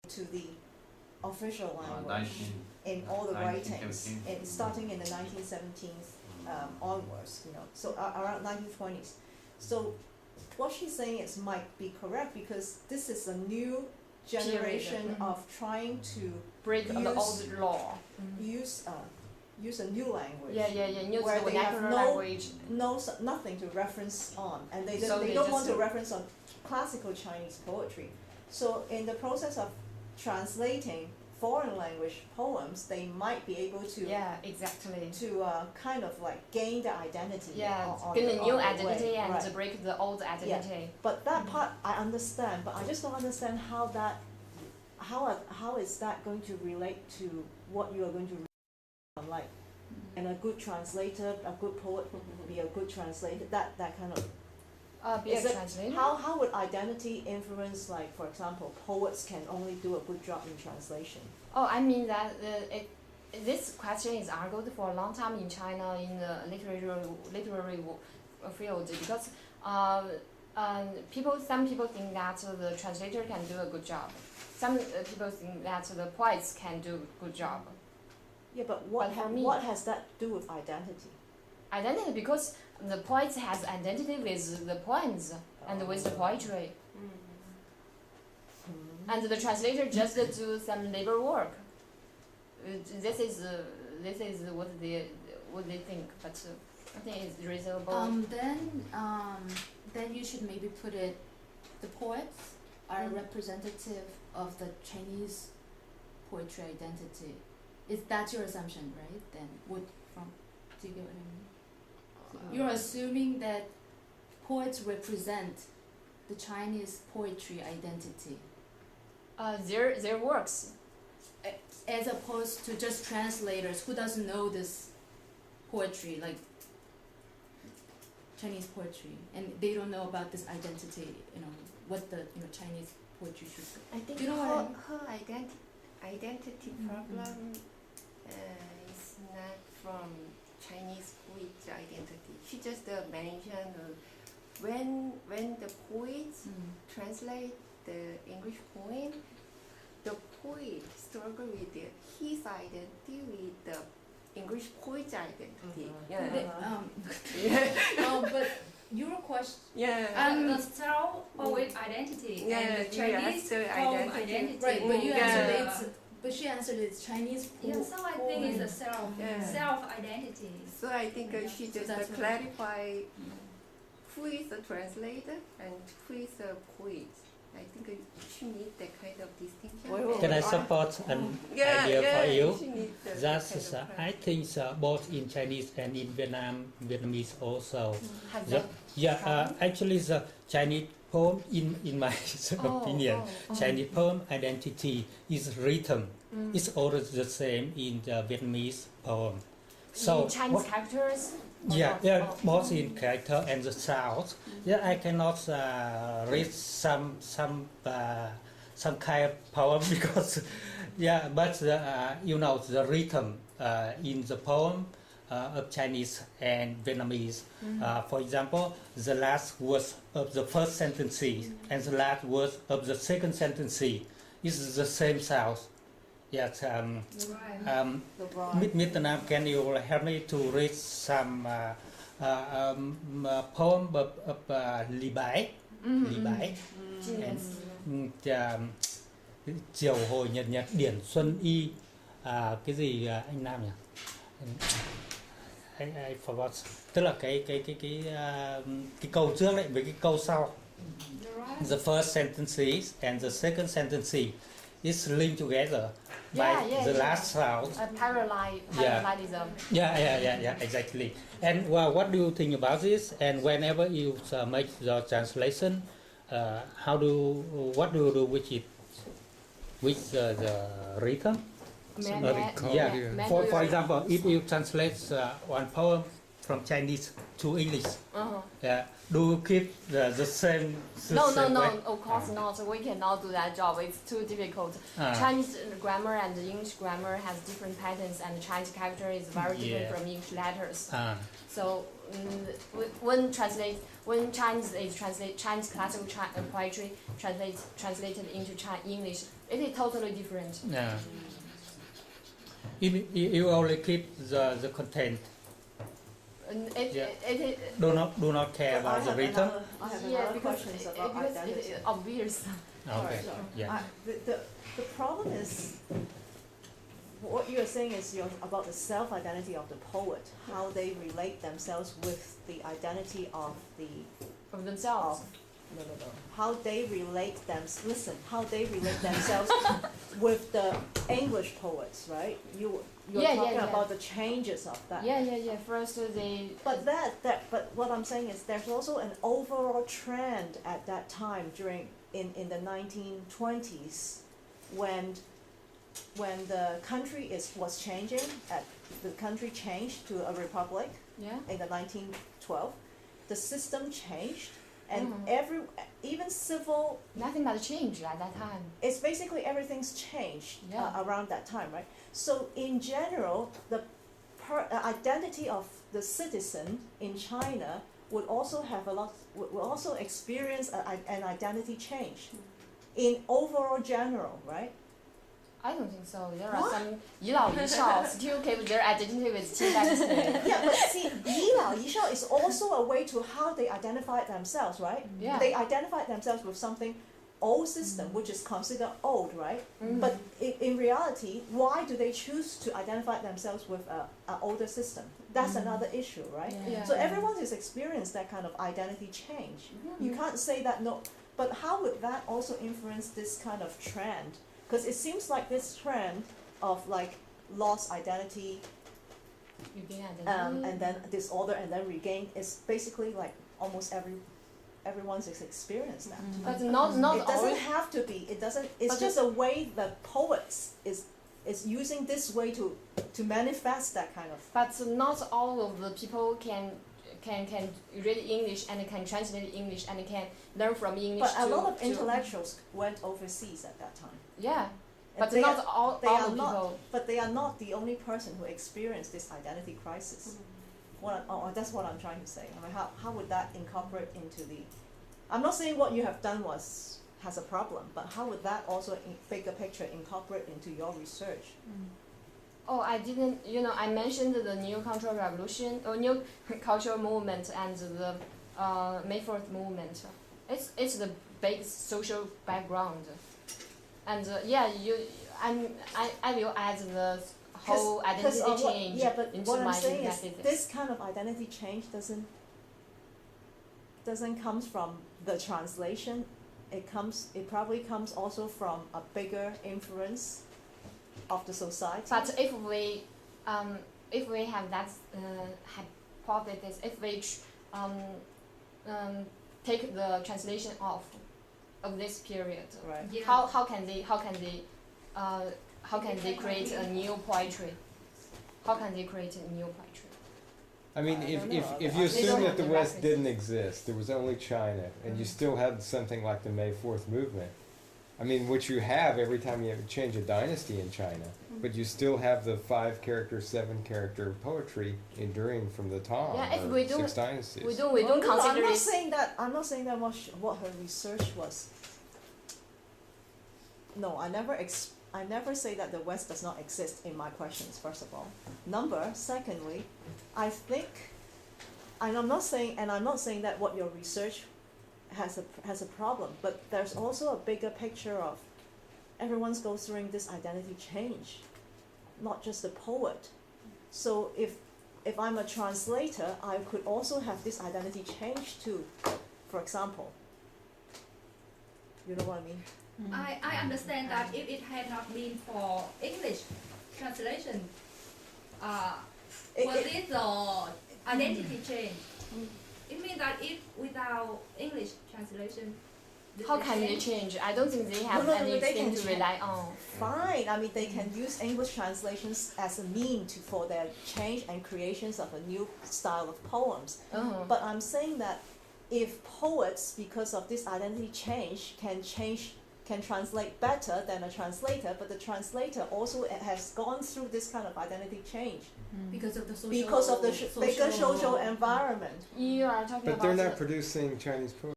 to the official language 19, in all the writings, 1917. starting in the 1917s onwards, so around 1920s. So what she's saying is might be correct, because this is a new generation of trying to break the old law. use a new language. Use where the they have vernacular language. nothing to reference on, and they So don't they want just- to reference on classical Chinese poetry. So in the process of translating foreign language poems, they might be able to Exactly. to kind of like gain the identity. on gain a the new way. identity and Right. break the old identity. But that part I understand, but I just don't understand how is that going to relate to what you are going to read, like, and a good translator, a good poet would be a good translator, that kind of. Be a translator. How would identity influence, like, for example, poets can only do a good job in translation? Oh, I mean that this question is argued for a long time in China in the literary field, because some people think that the translator can do a good job. Some people think that the poets can do a good job. Yeah, but what has that to do with identity? Identity, because the poet has identity with the poems and with the poetry. And the translator just do some labor work. This is what they think, but I think it's reasonable. Then you should maybe put it. The poets are representative of the Chinese poetry identity. Is that your assumption, right? Then do you get what I mean? You're assuming that poets represent the Chinese poetry identity. Their works. As opposed to just translators who doesn't know this poetry, like Chinese poetry, and they don't know about this identity, what the Chinese poetry should be. I think her identity problem is not from Chinese poet identity. She just mentioned when the poets translate the English poem, the poet struggle with his identity with the English poet's identity. But your question. The self-poet identity and the Chinese poem identity. Right, but you answered it's. But she answered it's Chinese poem. So I think it's a self-identity. So I think she just clarify who is the translator and who is the poet. I think she needs that kind of distinction. Can I support an idea for you? That's I think both in Chinese and in Vietnamese also. Actually the Chinese poem, in my opinion, Chinese poem identity is rhythm. It's always the same in the Vietnamese poem. So in Chinese characters. Both in character and the sound. I cannot read some kind of poem because, but the rhythm in the poem of Chinese and Vietnamese. For example, the last words of the first sentence and the last words of the second sentence is the same sound. Yes. Mr. Nam, can you help me to read some poem of Lý Bái? Lý Bái. Chiều hồi nhật nhật điển xuân y. Cái gì anh Nam nhỉ? I forgot. Tức là cái câu trước đấy với cái câu sau. The first sentence and the second sentence is linked together by the last sound. Parallelism. Exactly. And what do you think about this? And whenever you make the translation, what do you do with it? With the rhythm? For example, if you translate one poem from Chinese to English, do you keep the same? No, way? of course not. We cannot do that job. It's too difficult. Chinese grammar and English grammar has different patterns, and Chinese character is very different from English letters. So when Chinese classical poetry translated into English, It is totally different. Yeah. You only keep the content. And Yeah. it Do not care about the written. I have yeah, another because questions it, about because identity. it is obvious. Okay. Sorry. Yeah. The problem is, what you're saying is about the self-identity of the poet, how they relate themselves with the identity of the Of themselves. no, how they relate how they relate themselves with the English poets, right? You're talking about the changes of that. Yeah. First they. But but what I'm saying is there's also an overall trend at that time in the 1920s when the country was changing, the country changed to a republic in the 1912. The system changed, and even civil. Nothing but change at that time. It's basically everything's changed around that time, right? So in general, the identity of the citizen in China would also experience an identity change in overall general, right? I don't think so. There are some 遗老遗少 still keep their identity with Qing dynasty. Yeah, but see, 遗老遗少 is also a way to how they identify themselves, right? Yeah. They identify themselves with something old system, which is considered old, right? But in reality, why do they choose to identify themselves with an older system? That's another issue, right? Yeah. So everyone has experienced that kind of identity change. You can't say that no, but how would that also influence this kind of trend? Because it seems like this trend of like lost identity, and then disorder and then regain is basically like almost everyone's experienced that. But not It doesn't always. have to be. It doesn't. It's But just a way the poets is using this way to manifest that kind of. But not all of the people can read English and can translate English and can learn from English. But a lot of intellectuals went overseas at that time. Yeah, And but they not are- all they all are the not. people. But they are not the only person who experienced this identity crisis. That's what I'm trying to say. I mean, how would that incorporate into the? I'm not saying what you have done has a problem, but how would that also bigger picture incorporate into your research? Oh, I didn't. I mentioned the new cultural revolution or new cultural movement and the May 4th movement. It's the big social background, and I will add the whole identity change into what I'm my saying is method. this kind of identity change doesn't come from the translation. It probably comes also from a bigger influence of the society. But if we have that hypothesis, if we take the translation off of this period, Right. Yeah. how can they create a new poetry? How can they create a new poetry? I mean, I don't if know. you They assume don't that have the the West references. didn't exist, there was only China, and you still had something like the May 4th movement. I mean, which you have every time you change a dynasty in China, but you still have the 5-character, 7-character poetry enduring from the Tang Yeah, if or we don't- 6 dynasties. We don't consider I'm it. not saying that what her research was. No, I never say that the West does not exist in my questions. First of all, secondly, I think, and I'm not saying that what your research has a problem, but there's also a bigger picture of everyone's goes through this identity change, not just the poet. So if I'm a translator, I could also have this identity change too. For example, you know what I mean? I understand that if it had not been for English translation, what is the identity change? It means that if without English translation, How can they change? I don't think they have No, anything they can to change. rely on. Fine. I mean, they can use English translations as a mean for their change and creations of a new style of poems. But I'm saying that if poets, because of this identity change, can translate better than a translator, but the translator also has gone through this kind of identity change Because of the social. because of the bigger social environment. You are talking But about they're the- not producing Chinese poetry.